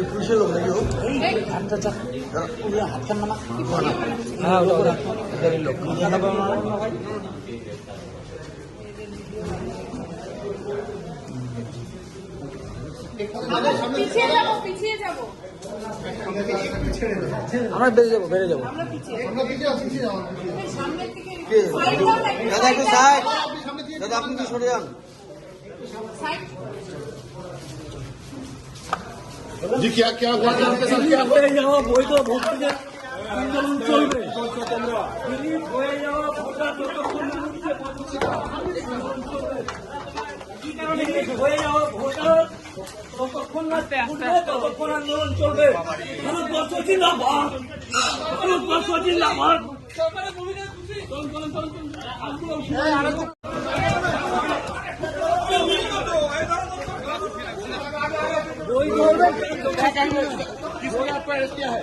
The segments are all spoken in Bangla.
পুলিশের লোক নাকি হাত কান না হ্যাঁ লোক আমরা বেড়ে যাবো দাদা একটু সাইড দাদা আপনি কি সরে যান जी क्या क्या हुआ বই তো ভোট আন্দোলন চলবে হয়ে যাওয়া ভোটার ততক্ষণ ততক্ষণ আন্দোলন চলবে ভারতবর্ষ জিন্দাবাদ ভারতবর্ষ জিন্দাবাদ क्या है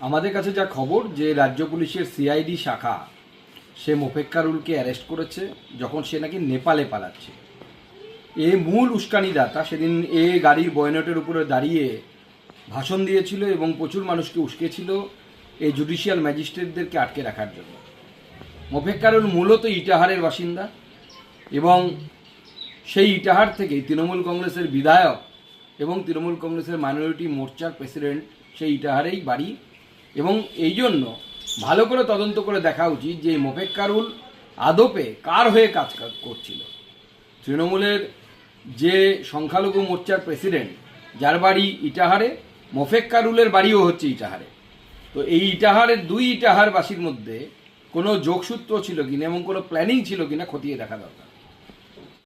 আমাদের কাছে যা খবর যে রাজ্য পুলিশের সিআইডি শাখা সে মোফেক্কারুলকে অ্যারেস্ট করেছে যখন সে নাকি নেপালে পালাচ্ছে। এ মূল উস্কানিদাতা সেদিন গাড়ির বয়নটের উপরে দাঁড়িয়ে ভাষণ দিয়েছিল এবং প্রচুর মানুষকে উস্কেছিল এই জুডিশিয়াল ম্যাজিস্ট্রেটদেরকে আটকে রাখার জন্য। মোফেক্কারুল মূলত ইটাহারের বাসিন্দা এবং সেই ইটাহার থেকেই তৃণমূল কংগ্রেসের বিধায়ক এবং তৃণমূল কংগ্রেসের মাইনরিটি মোর্চার প্রেসিডেন্ট সেই ইটাহারেই বাড়ি এবং এই জন্য ভালো করে তদন্ত করে দেখা উচিত যে মোফেক্কারুল আদপে কার হয়ে কাজ করছিল। তৃণমূলের যে সংখ্যালঘু মোর্চার প্রেসিডেন্ট যার বাড়ি ইটাহারে, মোফেক্কারুলের বাড়িও হচ্ছে ইটাহারে। তো এই ইটাহারের দুই ইটাহারবাসীর মধ্যে কোনো যোগসূত্র ছিল কিনা এবং কোনো প্ল্যানিং ছিল কিনা খতিয়ে দেখা দরকার।